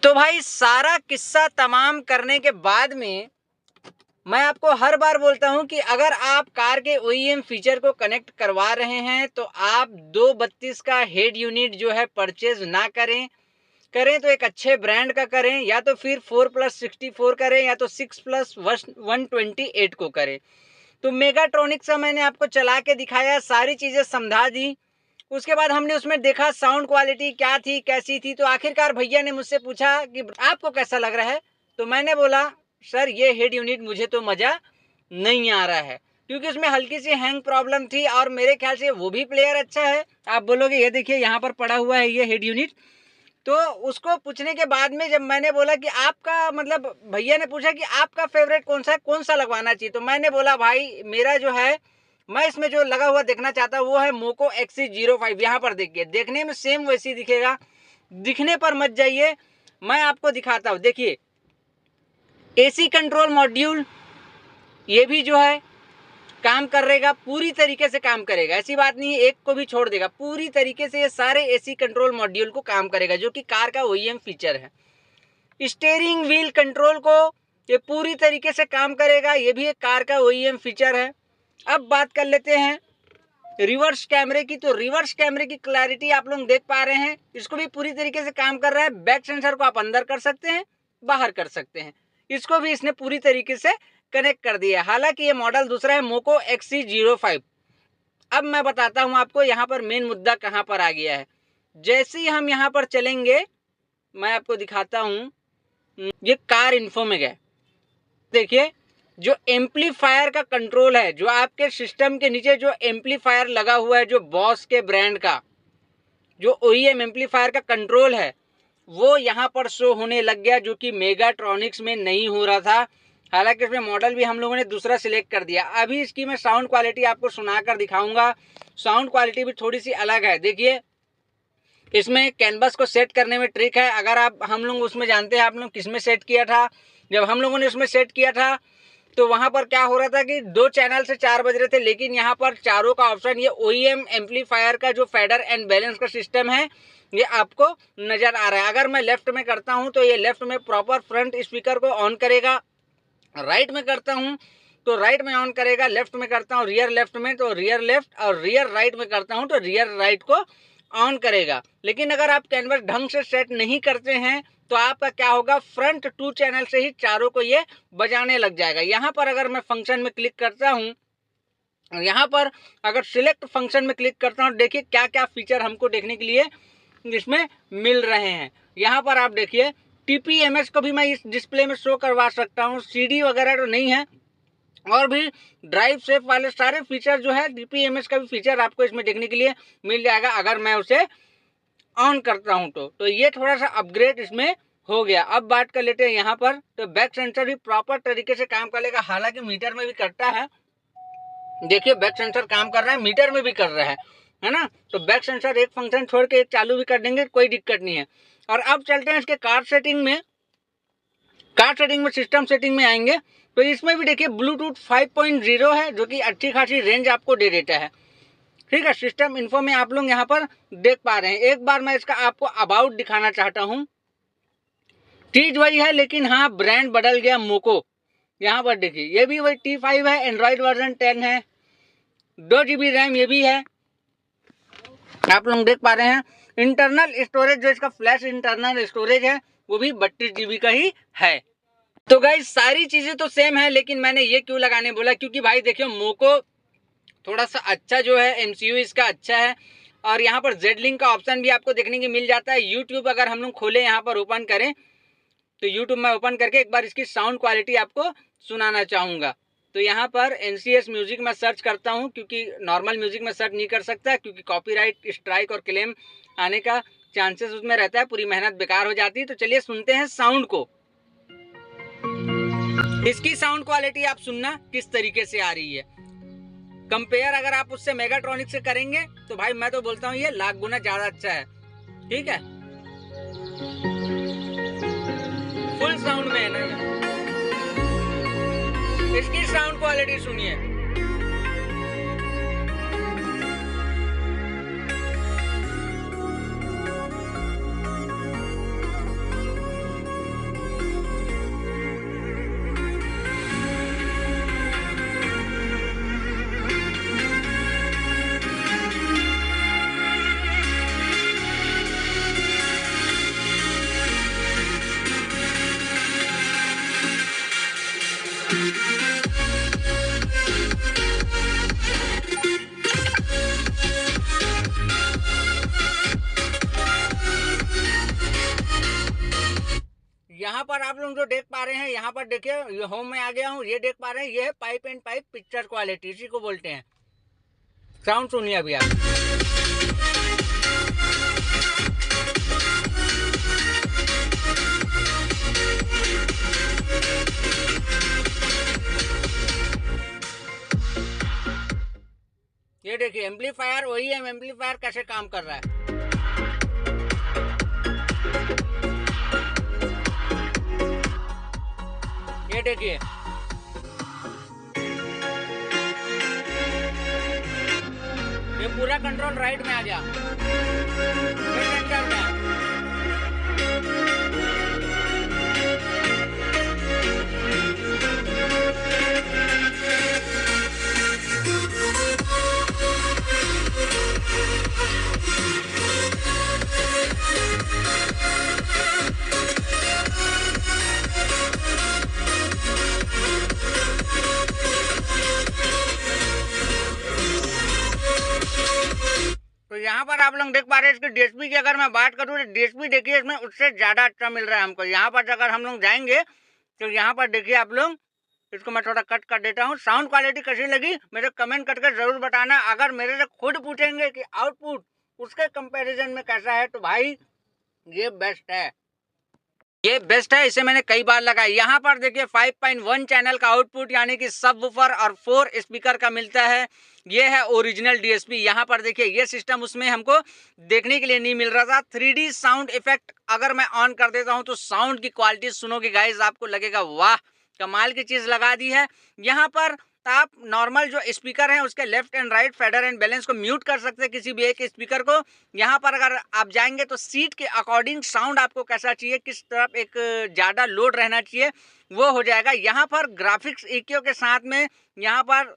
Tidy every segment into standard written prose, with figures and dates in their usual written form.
तो भाई सारा किस्सा तमाम करने के बाद में मैं आपको हर बार बोलता हूं कि अगर आप कार के OEM फीचर को कनेक्ट करवा रहे हैं तो आप 232 का हेड यूनिट जो है परचेज ना करें तो एक अच्छे ब्रांड का करें, या तो फिर 4+64 करें या तो 6+128 को करें। तो मेगाट्रॉनिक्स का मैंने आपको चला के दिखाया, सारी चीज़ें समझा दी। उसके बाद हमने उसमें देखा साउंड क्वालिटी क्या थी, कैसी थी। तो आखिरकार भैया ने मुझसे पूछा कि आपको कैसा लग रहा है। तो मैंने बोला सर ये हेड यूनिट मुझे तो मज़ा नहीं आ रहा है, क्योंकि उसमें हल्की सी हैंग प्रॉब्लम थी और मेरे ख्याल से वो भी प्लेयर अच्छा है। आप बोलोगे ये देखिए यहाँ पर पड़ा हुआ है ये हेड यूनिट। तो उसको पूछने के बाद में जब मैंने बोला कि आपका मतलब, भैया ने पूछा कि आपका फेवरेट कौन सा है, कौन सा लगवाना चाहिए। तो मैंने बोला भाई मेरा जो है, मैं इसमें जो लगा हुआ देखना चाहता हूँ वो है मोको XC05। यहाँ पर देखिए, देखने में सेम वैसी दिखेगा, दिखने पर मत जाइए, मैं आपको दिखाता हूँ। देखिए AC कंट्रोल मॉड्यूल ये भी जो है काम करेगा, पूरी तरीके से काम करेगा, ऐसी बात नहीं है एक को भी छोड़ देगा, पूरी तरीके से ये सारे AC कंट्रोल मॉड्यूल को काम करेगा, जो कि कार का OEM फीचर है। स्टीयरिंग व्हील कंट्रोल को ये पूरी तरीके से काम करेगा, ये भी एक कार का OEM फीचर है। अब बात कर लेते हैं रिवर्स कैमरे की। तो रिवर्स कैमरे की क्लैरिटी आप लोग देख पा रहे हैं, इसको भी पूरी तरीके से काम कर रहा है। बैक सेंसर को आप अंदर कर सकते हैं, बाहर कर सकते हैं, इसको भी इसने पूरी तरीके से कनेक्ट कर दिया। हालांकि ये मॉडल दूसरा है मोको XC05। अब मैं बताता हूं आपको यहाँ पर मेन मुद्दा कहां पर आ गया है। जैसे ही हम यहाँ पर चलेंगे मैं आपको दिखाता हूं, ये कार इन्फो में गए। देखिए जो एम्पलीफायर का कंट्रोल है, जो आपके सिस्टम के नीचे जो एम्पलीफायर लगा हुआ है, जो बॉस के ब्रांड का जो OEM एम्पलीफायर का कंट्रोल है, वो यहाँ पर शो होने लग गया, जो कि मेगाट्रॉनिक्स में नहीं हो रहा था। हालांकि इसमें मॉडल भी हम लोगों ने दूसरा सिलेक्ट कर दिया। अभी इसकी मैं साउंड क्वालिटी आपको सुनाकर दिखाऊंगा, साउंड क्वालिटी भी थोड़ी सी अलग है। देखिए इसमें कैनवस को सेट करने में ट्रिक है। अगर आप हम लोग उसमें जानते हैं, आप लोग किस में सेट किया था, जब हम लोगों ने उसमें सेट किया था तो वहाँ पर क्या हो रहा था कि 2 चैनल से 4 बज रहे थे, लेकिन यहाँ पर चारों का ऑप्शन, ये OEM एम्पलीफायर का जो फेडर एंड बैलेंस का सिस्टम है ये आपको नज़र आ रहा है। अगर मैं लेफ्ट में करता हूँ तो ये लेफ्ट में प्रॉपर फ्रंट स्पीकर को ऑन करेगा, राइट में करता हूँ तो राइट में ऑन करेगा, लेफ्ट में करता हूँ रियर लेफ्ट में तो रियर लेफ्ट, और रियर राइट में करता हूँ तो रियर राइट को ऑन करेगा। लेकिन अगर आप कैनवस ढंग से सेट नहीं करते हैं तो आपका क्या होगा, फ्रंट 2 चैनल से ही चारों को ये बजाने लग जाएगा। यहाँ पर अगर मैं फंक्शन में क्लिक करता हूँ, यहाँ पर अगर सिलेक्ट फंक्शन में क्लिक करता हूँ, देखिए क्या क्या फीचर हमको देखने के लिए इसमें मिल रहे हैं। यहाँ पर आप देखिए TPMS को भी मैं इस डिस्प्ले में शो करवा सकता हूँ, CD वगैरह तो नहीं है, और भी ड्राइव सेफ वाले सारे फीचर जो है, TPMS का भी फीचर आपको इसमें देखने के लिए मिल जाएगा अगर मैं उसे ऑन करता हूं तो ये थोड़ा सा अपग्रेड इसमें हो गया। अब बात कर लेते हैं यहाँ पर, तो बैक सेंसर भी प्रॉपर तरीके से काम करेगा, हालांकि मीटर में भी करता है। देखिए बैक सेंसर काम कर रहा है, मीटर में भी कर रहा है ना। तो बैक सेंसर एक फंक्शन छोड़ के एक चालू भी कर देंगे, कोई दिक्कत नहीं है। और अब चलते हैं इसके कार सेटिंग में। कार सेटिंग में सिस्टम सेटिंग में आएंगे तो इसमें भी देखिए ब्लूटूथ 5.0 है, जो कि अच्छी खासी रेंज आपको दे देता है। ठीक है, सिस्टम इन्फो में आप लोग यहाँ पर देख पा रहे हैं। एक बार मैं इसका आपको अबाउट दिखाना चाहता हूँ। चीज वही है, लेकिन हाँ ब्रांड बदल गया मोको। यहाँ पर देखिए ये भी वही T5 है, एंड्रॉइड वर्जन 10 है, 2 GB रैम ये भी है, आप लोग देख पा रहे हैं। इंटरनल स्टोरेज जो इसका फ्लैश इंटरनल स्टोरेज है वो भी 32 GB का ही है। तो गाइस सारी चीजें तो सेम है, लेकिन मैंने ये क्यों लगाने बोला, क्योंकि भाई देखियो मोको थोड़ा सा अच्छा जो है, MCU इसका अच्छा है, और यहाँ पर Z-Link का ऑप्शन भी आपको देखने को मिल जाता है। यूट्यूब अगर हम लोग खोले यहाँ पर ओपन करें तो यूट्यूब में ओपन करके एक बार इसकी साउंड क्वालिटी आपको सुनाना चाहूँगा। तो यहाँ पर NCS म्यूजिक में सर्च करता हूँ, क्योंकि नॉर्मल म्यूजिक में सर्च नहीं कर सकता, क्योंकि कॉपीराइट स्ट्राइक और क्लेम आने का चांसेस उसमें रहता है, पूरी मेहनत बेकार हो जाती है। तो चलिए सुनते हैं साउंड को। इसकी साउंड क्वालिटी आप सुनना किस तरीके से आ रही है। कंपेयर अगर आप उससे मेगाट्रॉनिक से करेंगे तो भाई मैं तो बोलता हूँ ये लाख गुना ज्यादा अच्छा है। ठीक है, फुल साउंड में है ना ये। इसकी साउंड क्वालिटी सुनिए। यहाँ पर आप लोग जो देख पा रहे हैं, यहाँ पर देखिए ये होम में आ गया हूँ, ये देख पा रहे हैं, ये है pipe and pipe picture quality, इसी को बोलते हैं। साउंड सुनिए अभी आप। ये देखिए एम्पलीफायर, ओईएम एम्पलीफायर कैसे काम कर रहा है। ये देखिए ये पूरा कंट्रोल राइट में आ गया, फिर सेंटर में। तो यहाँ पर आप लोग देख पा रहे हैं इसकी डीएसपी की अगर मैं बात करूँ तो डीएसपी देखिए इसमें उससे ज़्यादा अच्छा मिल रहा है हमको। यहाँ पर अगर हम लोग जाएंगे तो यहाँ पर देखिए आप लोग, इसको मैं थोड़ा कट कर देता हूँ। साउंड क्वालिटी कैसी लगी मेरे कमेंट करके ज़रूर बताना। अगर मेरे से खुद पूछेंगे कि आउटपुट उसके कंपैरिजन में कैसा है तो भाई ये बेस्ट है, ये बेस्ट है, इसे मैंने कई बार लगाया। यहाँ पर देखिए 5.1 चैनल का आउटपुट यानी कि सबवूफर और 4 स्पीकर का मिलता है। ये है ओरिजिनल डीएसपी। यहाँ पर देखिए ये सिस्टम उसमें हमको देखने के लिए नहीं मिल रहा था। 3D साउंड इफेक्ट अगर मैं ऑन कर देता हूँ तो साउंड की क्वालिटी सुनोगे गाइज, आपको लगेगा वाह कमाल की चीज़ लगा दी है। यहाँ पर आप नॉर्मल जो स्पीकर हैं उसके left and right fader and balance को म्यूट कर सकते हैं किसी भी एक स्पीकर को। यहाँ पर अगर आप जाएंगे तो सीट के अकॉर्डिंग साउंड आपको कैसा चाहिए, किस तरफ एक ज़्यादा लोड रहना चाहिए वो हो जाएगा। यहाँ पर ग्राफिक्स इक्यो के साथ में यहाँ पर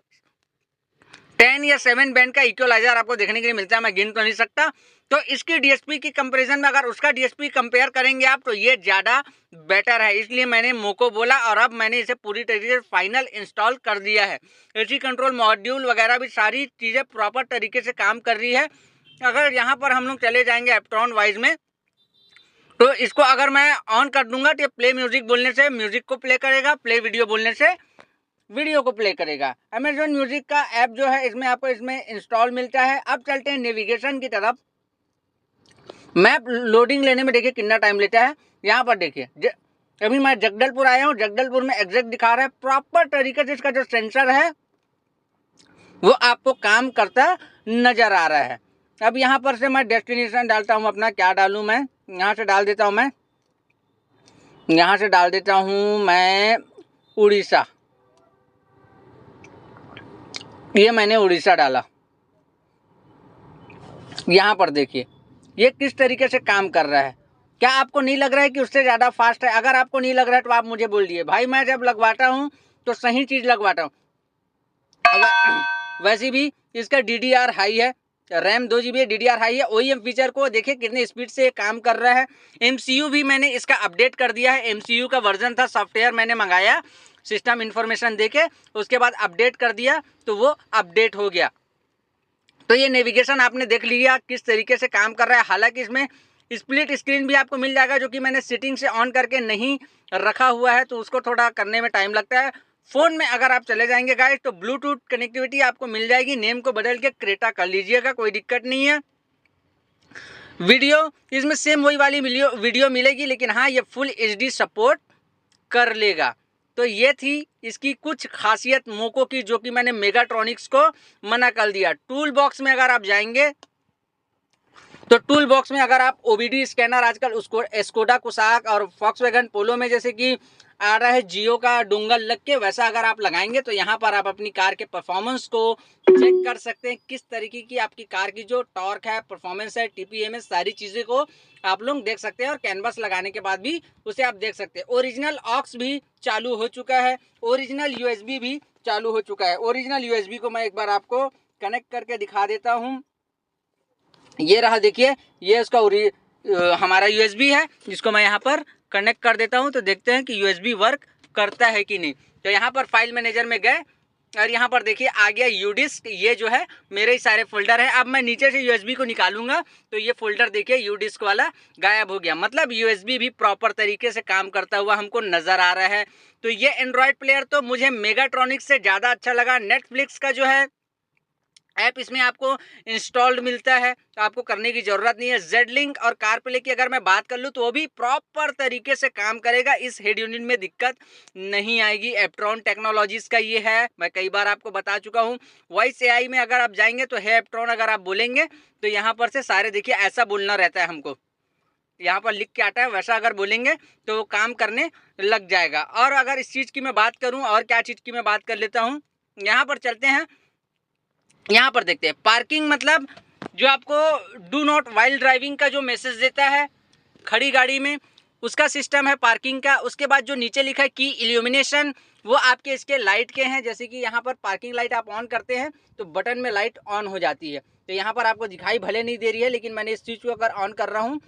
10 या 7 बैंड का इक्वलाइजर आपको देखने के लिए मिलता है, मैं गिन तो नहीं सकता। तो इसकी डीएसपी की कंपैरिजन में अगर उसका डीएसपी कंपेयर करेंगे आप तो ये ज़्यादा बेटर है, इसलिए मैंने मोको बोला और अब मैंने इसे पूरी तरीके से फाइनल इंस्टॉल कर दिया है। एसी कंट्रोल मॉड्यूल वगैरह भी सारी चीज़ें प्रॉपर तरीके से काम कर रही है। अगर यहाँ पर हम लोग चले जाएंगे एप्टॉन वाइज में तो इसको अगर मैं ऑन कर दूंगा तो ये प्ले म्यूजिक बोलने से म्यूजिक को प्ले करेगा, प्ले वीडियो बोलने से वीडियो को प्ले करेगा। अमेजॉन म्यूजिक का ऐप जो है इसमें आपको इसमें इंस्टॉल मिलता है। अब चलते हैं नेविगेशन की तरफ। मैप लोडिंग लेने में देखिए कितना टाइम लेता है। यहाँ पर देखिए अभी मैं जगदलपुर आया हूँ, जगदलपुर में एग्जैक्ट दिखा रहा है, प्रॉपर तरीके से इसका जो सेंसर है वो आपको काम करता नजर आ रहा है। अब यहाँ पर से मैं डेस्टिनेशन डालता हूँ अपना, क्या डालूँ मैं, यहाँ से डाल देता हूँ मैं, यहाँ से डाल देता हूँ मैं उड़ीसा। ये मैंने उड़ीसा डाला। यहाँ पर देखिए ये किस तरीके से काम कर रहा है। क्या आपको नहीं लग रहा है कि उससे ज़्यादा फास्ट है? अगर आपको नहीं लग रहा है तो आप मुझे बोल दिए भाई, मैं जब लगवाता हूँ तो सही चीज़ लगवाता हूँ। वैसे भी इसका DDR हाई है, रैम 2 GB DDR हाई है। OEM फीचर को देखिए कितने स्पीड से काम कर रहा है। MCU भी मैंने इसका अपडेट कर दिया है। MCU का वर्जन था, सॉफ्टवेयर मैंने मंगाया सिस्टम इन्फॉर्मेशन देके, उसके बाद अपडेट कर दिया तो वो अपडेट हो गया। तो ये नेविगेशन आपने देख लिया किस तरीके से काम कर रहा है। हालांकि इसमें स्प्लिट स्क्रीन भी आपको मिल जाएगा जो कि मैंने सेटिंग से ऑन करके नहीं रखा हुआ है, तो उसको थोड़ा करने में टाइम लगता है। फ़ोन में अगर आप चले जाएंगे गाइस तो ब्लूटूथ कनेक्टिविटी आपको मिल जाएगी। नेम को बदल के क्रेटा कर लीजिएगा, कोई दिक्कत नहीं है। वीडियो इसमें सेम वही वाली वीडियो मिलेगी, लेकिन हाँ ये फुल HD सपोर्ट कर लेगा। तो ये थी इसकी कुछ खासियत मोको की जो कि मैंने मेगाट्रॉनिक्स को मना कर दिया। टूल बॉक्स में अगर आप जाएंगे तो टूल बॉक्स में अगर आप OBD स्कैनर आजकल उसको स्कोडा कुसाक और फॉक्सवैगन पोलो में जैसे कि आ रहा है जियो का डोंगल लग के, वैसा अगर आप लगाएंगे तो यहाँ पर आप अपनी कार के परफॉर्मेंस को चेक कर सकते हैं। किस तरीके की आपकी कार की जो टॉर्क है, परफॉर्मेंस है, TPM, सारी चीज़ें को आप लोग देख सकते हैं और कैनवस लगाने के बाद भी उसे आप देख सकते हैं। ओरिजिनल ऑक्स भी चालू हो चुका है, ओरिजिनल USB भी चालू हो चुका है। ओरिजिनल USB को मैं एक बार आपको कनेक्ट करके दिखा देता हूँ। ये रहा देखिए, ये उसका हमारा USB है जिसको मैं यहाँ पर कनेक्ट कर देता हूँ। तो देखते हैं कि USB वर्क करता है कि नहीं। तो यहाँ पर फाइल मैनेजर में गए और यहाँ पर देखिए आ गया यूडिस्क, ये जो है मेरे ही सारे फोल्डर है। अब मैं नीचे से यूएसबी को निकालूंगा तो ये फोल्डर देखिए यूडिस्क वाला गायब हो गया, मतलब यूएसबी भी प्रॉपर तरीके से काम करता हुआ हमको नजर आ रहा है। तो ये एंड्रॉयड प्लेयर तो मुझे मेगाट्रॉनिक्स से ज़्यादा अच्छा लगा। नेटफ्लिक्स का जो है ऐप इसमें आपको इंस्टॉल्ड मिलता है, तो आपको करने की ज़रूरत नहीं है। जेड लिंक और कारप्ले की अगर मैं बात कर लूँ तो वो भी प्रॉपर तरीके से काम करेगा, इस हेड यूनिट में दिक्कत नहीं आएगी। एप्ट्रॉन टेक्नोलॉजीज़ का ये है, मैं कई बार आपको बता चुका हूँ। वॉइस एआई में अगर आप जाएंगे तो है एप्ट्रॉन, अगर आप बोलेंगे तो यहाँ पर से सारे देखिए ऐसा बोलना रहता है हमको, यहाँ पर लिख के आता है, वैसा अगर बोलेंगे तो वो काम करने लग जाएगा। और अगर इस चीज़ की मैं बात करूँ, और क्या चीज़ की मैं बात कर लेता हूँ, यहाँ पर चलते हैं, यहाँ पर देखते हैं पार्किंग, मतलब जो आपको डू नॉट वाइल ड्राइविंग का जो मैसेज देता है खड़ी गाड़ी में, उसका सिस्टम है पार्किंग का। उसके बाद जो नीचे लिखा है की इल्यूमिनेशन, वो आपके इसके लाइट के हैं। जैसे कि यहाँ पर पार्किंग लाइट आप ऑन करते हैं तो बटन में लाइट ऑन हो जाती है, तो यहाँ पर आपको दिखाई भले नहीं दे रही है, लेकिन मैंने इस चीज़ को अगर ऑन कर रहा हूँ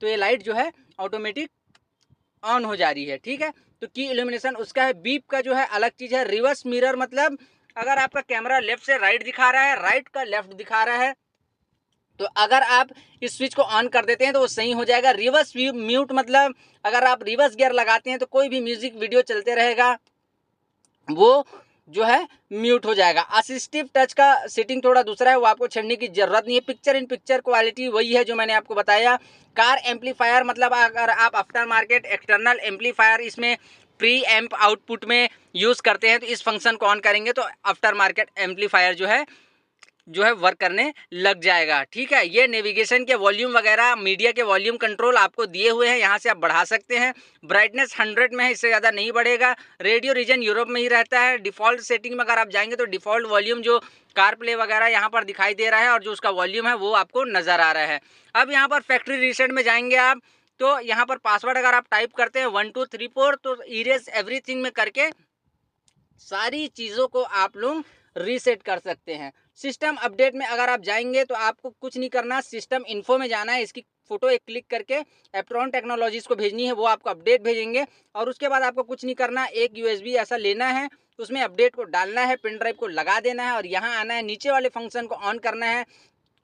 तो ये लाइट जो है ऑटोमेटिक ऑन हो जा रही है, ठीक है। तो की इल्यूमिनेशन उसका है। बीप का जो है अलग चीज़ है। रिवर्स मिरर, मतलब अगर आपका कैमरा लेफ्ट से राइट दिखा रहा है, राइट का लेफ्ट दिखा रहा है, तो अगर आप इस स्विच को ऑन कर देते हैं तो वो सही हो जाएगा। रिवर्स म्यूट, मतलब अगर आप रिवर्स गियर लगाते हैं तो कोई भी म्यूजिक वीडियो चलते रहेगा, वो जो है म्यूट हो जाएगा। असिस्टिव टच का सेटिंग थोड़ा दूसरा है, वो आपको छेड़ने की जरूरत नहीं है। पिक्चर इन पिक्चर क्वालिटी वही है जो मैंने आपको बताया। कार एम्पलीफायर, मतलब अगर आप आफ्टर मार्केट एक्सटर्नल एम्पलीफायर इसमें प्री एम्प आउटपुट में यूज़ करते हैं तो इस फंक्शन को ऑन करेंगे तो आफ्टर मार्केट एम्पलीफायर जो है वर्क करने लग जाएगा, ठीक है। ये नेविगेशन के वॉल्यूम वगैरह, मीडिया के वॉल्यूम कंट्रोल आपको दिए हुए हैं, यहाँ से आप बढ़ा सकते हैं। ब्राइटनेस 100 में है, इससे ज़्यादा नहीं बढ़ेगा। रेडियो रीजन यूरोप में ही रहता है। डिफ़ॉल्ट सेटिंग में अगर आप जाएंगे तो डिफ़ॉल्ट वॉल्यूम जो कार प्ले वगैरह यहाँ पर दिखाई दे रहा है और जो उसका वॉल्यूम है वो आपको नज़र आ रहा है। अब यहाँ पर फैक्ट्री रीसेट में जाएंगे आप, तो यहाँ पर पासवर्ड अगर आप टाइप करते हैं 1 2 3 4 तो इरेज एवरीथिंग में करके सारी चीज़ों को आप लोग रीसेट कर सकते हैं। सिस्टम अपडेट में अगर आप जाएंगे तो आपको कुछ नहीं करना, सिस्टम इन्फो में जाना है, इसकी फ़ोटो एक क्लिक करके एप्ट्रॉन टेक्नोलॉजीज़ को भेजनी है, वो आपको अपडेट भेजेंगे। और उसके बाद आपको कुछ नहीं करना, एक यूएसबी ऐसा लेना है, उसमें अपडेट को डालना है, पेन ड्राइव को लगा देना है और यहाँ आना है, नीचे वाले फंक्शन को ऑन करना है,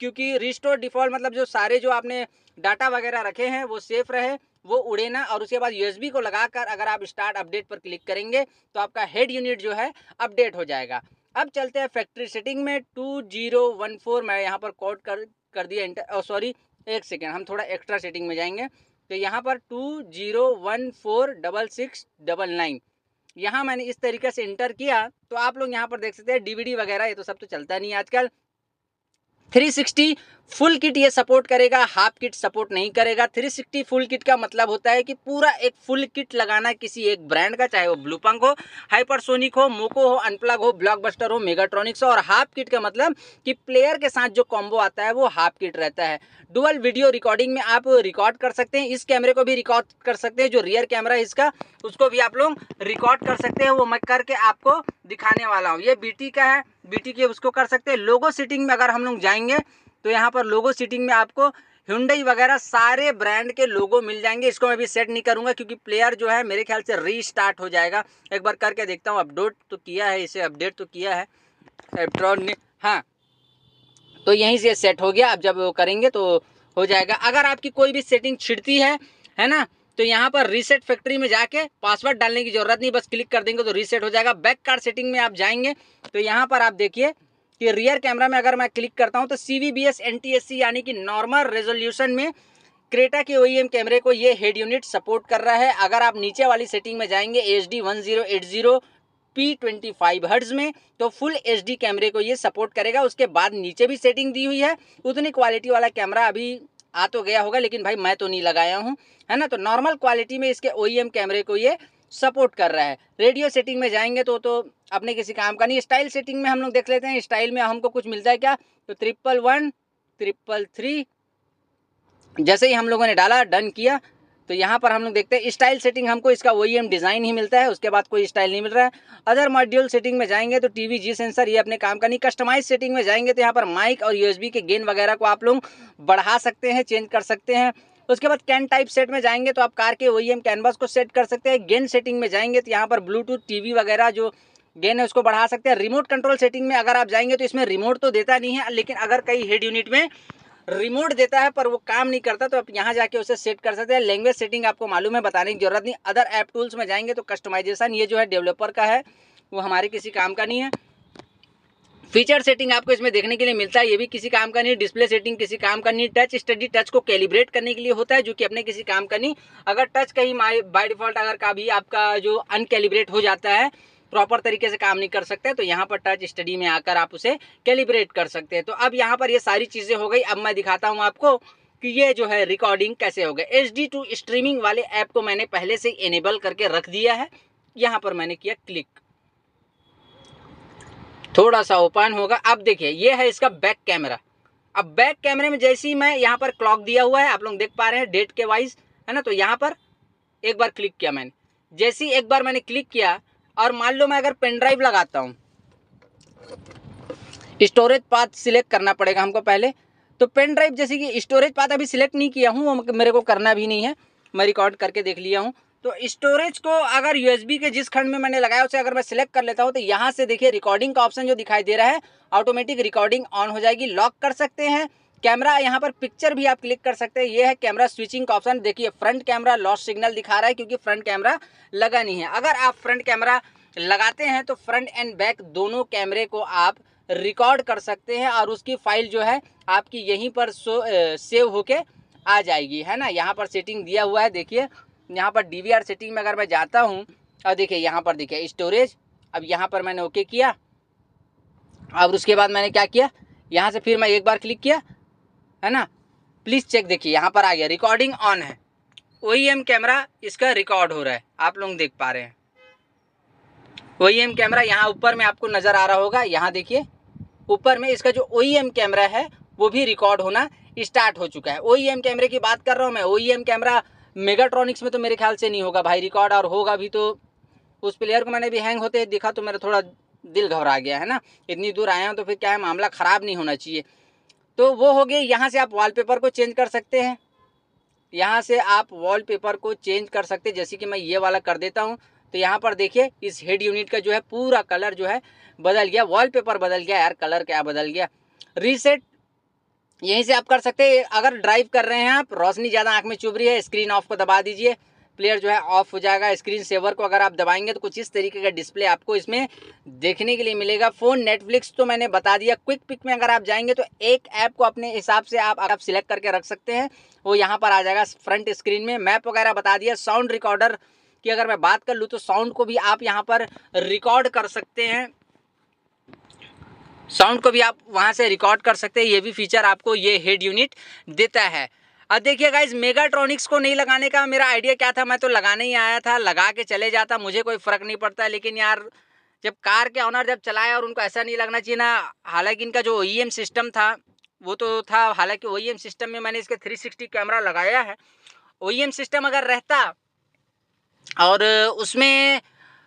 क्योंकि रिस्टोर डिफ़ॉल्ट मतलब जो सारे जो आपने डाटा वगैरह रखे हैं वो सेफ रहे, वो उड़े ना। और उसके बाद यूएसबी को लगाकर अगर आप स्टार्ट अपडेट पर क्लिक करेंगे तो आपका हेड यूनिट जो है अपडेट हो जाएगा। अब चलते हैं फैक्ट्री सेटिंग में 2014, मैं यहाँ पर कोड कर दिया एंटर। सॉरी, एक सेकेंड, हम थोड़ा एक्स्ट्रा सेटिंग में जाएंगे। तो यहाँ पर 20146699 यहाँ मैंने इस तरीके से इंटर किया तो आप लोग यहाँ पर देख सकते हैं डीवीडी वगैरह, ये तो सब तो चलता नहीं आजकल। 360 फुल किट ये सपोर्ट करेगा, हाफ किट सपोर्ट नहीं करेगा। 360 फुल किट का मतलब होता है कि पूरा एक फुल किट लगाना किसी एक ब्रांड का, चाहे वो ब्लूपंक हो, हाइपरसोनिक हो, मोको हो, अनप्लग हो, ब्लॉकबस्टर हो, मेगाट्रॉनिक्स हो। और हाफ किट का मतलब कि प्लेयर के साथ जो कॉम्बो आता है वो हाफ किट रहता है। डुअल वीडियो रिकॉर्डिंग में आप रिकॉर्ड कर सकते हैं, इस कैमरे को भी रिकॉर्ड कर सकते हैं, जो रियर कैमरा है इसका उसको भी आप लोग रिकॉर्ड कर सकते हैं, वो मैं करके आपको दिखाने वाला हूँ। ये बीटी का है, बीटी के उसको कर सकते हैं। लोगो सेटिंग में अगर हम लोग जाएंगे तो यहाँ पर लोगो सेटिंग में आपको Hyundai वगैरह सारे ब्रांड के लोगो मिल जाएंगे। इसको मैं भी सेट नहीं करूँगा क्योंकि प्लेयर जो है मेरे ख्याल से रीस्टार्ट हो जाएगा। एक बार करके देखता हूँ, अपडेट तो किया है, इसे अपडेट तो किया है एप्ट्रॉन ने, हाँ, तो यहीं से सेट हो गया। अब जब वो करेंगे तो हो जाएगा। अगर आपकी कोई भी सेटिंग छिड़ती है ना, तो यहाँ पर रीसेट फैक्ट्री में जाके पासवर्ड डालने की ज़रूरत नहीं, बस क्लिक कर देंगे तो रीसेट हो जाएगा। बैक कार सेटिंग में आप जाएंगे तो यहाँ पर आप देखिए कि रियर कैमरा में अगर मैं क्लिक करता हूँ तो CVBS NTSC यानी कि नॉर्मल रेजोल्यूशन में क्रेटा के OEM कैमरे को ये हेड यूनिट सपोर्ट कर रहा है। अगर आप नीचे वाली सेटिंग में जाएंगे HD 1080 P25 हर्ट्ज में तो फुल HD कैमरे को ये सपोर्ट करेगा। उसके बाद नीचे भी सेटिंग दी हुई है, उतनी क्वालिटी वाला कैमरा अभी आ तो गया होगा, लेकिन भाई मैं तो नहीं लगाया हूँ, है ना। तो नॉर्मल क्वालिटी में इसके OEM कैमरे को ये सपोर्ट कर रहा है। रेडियो सेटिंग में जाएंगे तो अपने किसी काम का नहीं। स्टाइल सेटिंग में हम लोग देख लेते हैं, स्टाइल में हमको कुछ मिलता है क्या, तो 111 333 जैसे ही हम लोगों ने डाला, डन किया, तो यहाँ पर हम लोग देखते हैं स्टाइल सेटिंग हमको इसका OEM डिज़ाइन ही मिलता है, उसके बाद कोई स्टाइल नहीं मिल रहा है। अदर मॉड्यूल सेटिंग में जाएंगे तो TV G सेंसर ये अपने काम का नहीं। कस्टमाइज सेटिंग में जाएंगे तो यहाँ पर माइक और USB के गेन वगैरह को आप लोग बढ़ा सकते हैं, चेंज कर सकते हैं। उसके बाद कैन टाइप सेट में जाएंगे तो आप कार के OEM कैनवास को सेट कर सकते हैं। गेन सेटिंग में जाएंगे तो यहाँ पर ब्लूटूथ TV वगैरह जो गेन है उसको बढ़ा सकते हैं। रिमोट कंट्रोल सेटिंग में अगर आप जाएंगे तो इसमें रिमोट तो देता नहीं है, लेकिन अगर कई हेड यूनिट में रिमोट देता है पर वो काम नहीं करता तो आप यहाँ जाके उसे सेट कर सकते हैं। लैंग्वेज सेटिंग आपको मालूम है, बताने की जरूरत नहीं। अदर ऐप टूल्स में जाएंगे तो कस्टमाइजेशन ये जो है डेवलपर का है, वो हमारे किसी काम का नहीं है। फीचर सेटिंग आपको इसमें देखने के लिए मिलता है, ये भी किसी काम का नहीं। डिस्प्ले सेटिंग किसी काम का नहीं। टच स्टडी, टच को कैलिब्रेट करने के लिए होता है, जो कि अपने किसी काम का नहीं। अगर टच कहीं बाय डिफॉल्ट अगर कभी आपका जो अनकैलिब्रेट हो जाता है, प्रॉपर तरीके से काम नहीं कर सकते, तो यहाँ पर टच स्टडी में आकर आप उसे कैलिब्रेट कर सकते हैं। तो अब यहाँ पर ये सारी चीज़ें हो गई। अब मैं दिखाता हूँ आपको कि ये जो है रिकॉर्डिंग कैसे हो गए। HD2 स्ट्रीमिंग वाले ऐप को मैंने पहले से इनेबल करके रख दिया है। यहाँ पर मैंने किया क्लिक, थोड़ा सा ओपन होगा। अब देखिए ये है इसका बैक कैमरा। अब बैक कैमरे में जैसे ही मैं यहाँ पर क्लॉक दिया हुआ है, आप लोग देख पा रहे हैं डेट के वाइज, है ना। तो यहाँ पर एक बार क्लिक किया मैंने, जैसे ही एक बार मैंने क्लिक किया और मान लो मैं अगर पेन ड्राइव लगाता हूँ, स्टोरेज पाथ सिलेक्ट करना पड़ेगा हमको पहले। तो पेन ड्राइव जैसे कि स्टोरेज पाथ अभी सिलेक्ट नहीं किया हूँ, वो मेरे को करना भी नहीं है, मैं रिकॉर्ड करके देख लिया हूँ। तो स्टोरेज को अगर USB के जिस खंड में मैंने लगाया उसे अगर मैं सिलेक्ट कर लेता हूँ तो यहाँ से देखिए रिकॉर्डिंग का ऑप्शन जो दिखाई दे रहा है, ऑटोमेटिक रिकॉर्डिंग ऑन हो जाएगी। लॉक कर सकते हैं कैमरा, यहाँ पर पिक्चर भी आप क्लिक कर सकते हैं। ये है कैमरा स्विचिंग का ऑप्शन। देखिए फ्रंट कैमरा लॉस्ट सिग्नल दिखा रहा है क्योंकि फ्रंट कैमरा लगा नहीं है। अगर आप फ्रंट कैमरा लगाते हैं तो फ्रंट एंड बैक दोनों कैमरे को आप रिकॉर्ड कर सकते हैं और उसकी फाइल जो है आपकी यहीं पर सेव होके आ जाएगी, है ना। यहाँ पर सेटिंग दिया हुआ है, देखिए यहाँ पर DVR सेटिंग में अगर मैं जाता हूँ और देखिए यहाँ पर देखिए स्टोरेज, अब यहाँ पर मैंने ओके किया। अब उसके बाद मैंने क्या किया, यहाँ से फिर मैं एक बार क्लिक किया, है ना। प्लीज़ चेक, देखिए यहाँ पर आ गया रिकॉर्डिंग ऑन है। OEM कैमरा इसका रिकॉर्ड हो रहा है, आप लोग देख पा रहे हैं। OEM कैमरा यहाँ ऊपर में आपको नज़र आ रहा होगा, यहाँ देखिए ऊपर में इसका जो OEM कैमरा है वो भी रिकॉर्ड होना स्टार्ट हो चुका है। OEM कैमरे की बात कर रहा हूँ मैं। OEM कैमरा मेगाट्रॉनिक्स में तो मेरे ख्याल से नहीं होगा भाई रिकॉर्ड, और होगा भी तो उस प्लेयर को मैंने भी हैंग होते देखा तो मेरा थोड़ा दिल घबरा गया, है ना। इतनी दूर आया हूँ तो फिर क्या है, मामला ख़राब नहीं होना चाहिए। तो वो हो गई। यहाँ से आप वॉलपेपर को चेंज कर सकते हैं, यहाँ से आप वॉलपेपर को चेंज कर सकते हैं। जैसे कि मैं ये वाला कर देता हूँ तो यहाँ पर देखिए इस हेड यूनिट का जो है पूरा कलर जो है बदल गया, वॉलपेपर बदल गया। यार कलर क्या बदल गया। रीसेट यहीं से आप कर सकते हैं। अगर ड्राइव कर रहे हैं आप, रोशनी ज़्यादा आंख में चुभ रही है, स्क्रीन ऑफ को दबा दीजिए, प्लेयर जो है ऑफ हो जाएगा। स्क्रीन सेवर को अगर आप दबाएंगे तो कुछ इस तरीके का डिस्प्ले आपको इसमें देखने के लिए मिलेगा। फ़ोन नेटफ्लिक्स तो मैंने बता दिया। क्विक पिक में अगर आप जाएंगे तो एक ऐप को अपने हिसाब से आप सिलेक्ट करके रख सकते हैं, वो यहाँ पर आ जाएगा फ्रंट स्क्रीन में। मैप वगैरह बता दिया। साउंड रिकॉर्डर की अगर मैं बात कर लूँ तो साउंड को भी आप यहाँ पर रिकॉर्ड कर सकते हैं, साउंड को भी आप वहाँ से रिकॉर्ड कर सकते हैं। ये भी फीचर आपको ये हेड यूनिट देता है। अब देखिए गाइज, मेगाट्रॉनिक्स को नहीं लगाने का मेरा आइडिया क्या था, मैं तो लगाने ही आया था, लगा के चले जाता, मुझे कोई फ़र्क नहीं पड़ता। लेकिन यार जब कार के ऑनर जब चलाए और उनको ऐसा नहीं लगना चाहिए ना। हालांकि इनका जो OEM सिस्टम था वो तो था, हालांकि OEM सिस्टम में मैंने इसके 360 कैमरा लगाया है। OEM सिस्टम अगर रहता और उसमें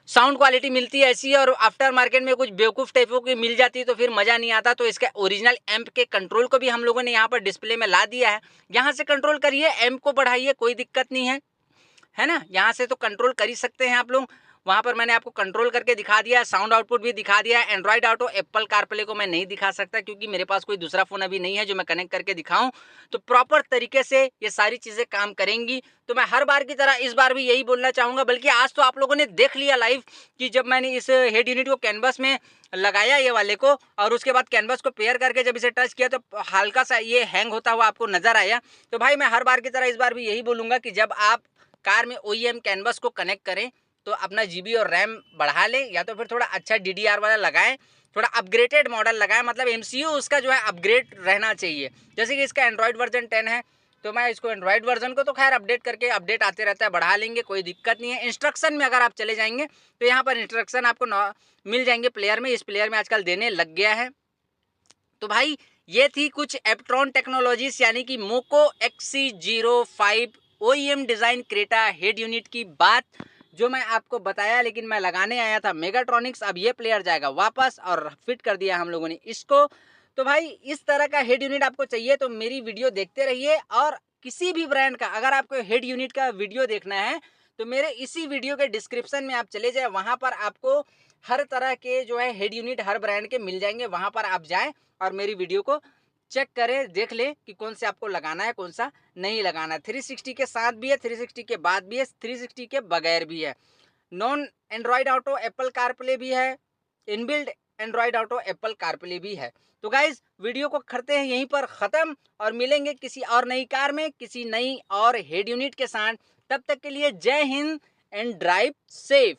साउंड क्वालिटी मिलती है ऐसी और आफ्टर मार्केट में कुछ बेवकूफ़ टाइपों की मिल जाती तो फिर मज़ा नहीं आता। तो इसका ओरिजिनल एम्प के कंट्रोल को भी हम लोगों ने यहाँ पर डिस्प्ले में ला दिया है। यहाँ से कंट्रोल करिए, एम्प को बढ़ाइए, कोई दिक्कत नहीं है ना। यहाँ से तो कंट्रोल कर ही सकते हैं आप लोग। वहाँ पर मैंने आपको कंट्रोल करके दिखा दिया, साउंड आउटपुट भी दिखा दिया। एंड्रॉइड ऑटो, एप्पल कारप्ले को मैं नहीं दिखा सकता क्योंकि मेरे पास कोई दूसरा फ़ोन अभी नहीं है जो मैं कनेक्ट करके दिखाऊं। तो प्रॉपर तरीके से ये सारी चीज़ें काम करेंगी। तो मैं हर बार की तरह इस बार भी यही बोलना चाहूँगा, बल्कि आज तो आप लोगों ने देख लिया लाइव कि जब मैंने इस हेड यूनिट को कैनवस में लगाया ये वाले को और उसके बाद कैनवस को पेयर करके जब इसे टच किया तो हल्का सा ये हैंग होता हुआ आपको नज़र आया। तो भाई मैं हर बार की तरह इस बार भी यही बोलूँगा कि जब आप कार में OEM कैनवस को कनेक्ट करें तो अपना GB और रैम बढ़ा लें, या तो फिर थोड़ा अच्छा DDR वाला लगाएं, थोड़ा अपग्रेडेड मॉडल लगाएं। मतलब MCU उसका जो है अपग्रेड रहना चाहिए। जैसे कि इसका एंड्रॉयड वर्जन 10 है तो मैं इसको एंड्रॉयड वर्जन को तो खैर अपडेट करके अपडेट आते रहता है, बढ़ा लेंगे, कोई दिक्कत नहीं है। इंस्ट्रक्शन में अगर आप चले जाएंगे तो यहाँ पर इंस्ट्रक्शन आपको मिल जाएंगे प्लेयर में। इस प्लेयर में आजकल देने लग गया है। तो भाई ये थी कुछ एप्ट्रॉन टेक्नोलॉजीज यानी कि मोको XC05 OEM design Creta head unit की बात जो मैं आपको बताया। लेकिन मैं लगाने आया था मेगाट्रॉनिक्स, अब ये प्लेयर जाएगा वापस और फिट कर दिया हम लोगों ने इसको। तो भाई इस तरह का हेड यूनिट आपको चाहिए तो मेरी वीडियो देखते रहिए। और किसी भी ब्रांड का अगर आपको हेड यूनिट का वीडियो देखना है तो मेरे इसी वीडियो के डिस्क्रिप्शन में आप चले जाए, वहाँ पर आपको हर तरह के जो है हेड यूनिट हर ब्रांड के मिल जाएंगे। वहां पर आप जाएं और मेरी वीडियो को चेक करें, देख लें कि कौन से आपको लगाना है, कौन सा नहीं लगाना है। 360 के साथ भी है, 360 के बाद भी है, 360 के बगैर भी है। Non Android auto Apple CarPlay भी है, inbuilt Android auto Apple CarPlay भी है। तो गाइज वीडियो को करते हैं यहीं पर ख़त्म और मिलेंगे किसी और नई कार में, किसी नई और हेड यूनिट के साथ। तब तक के लिए जय हिंद एंड ड्राइव सेफ।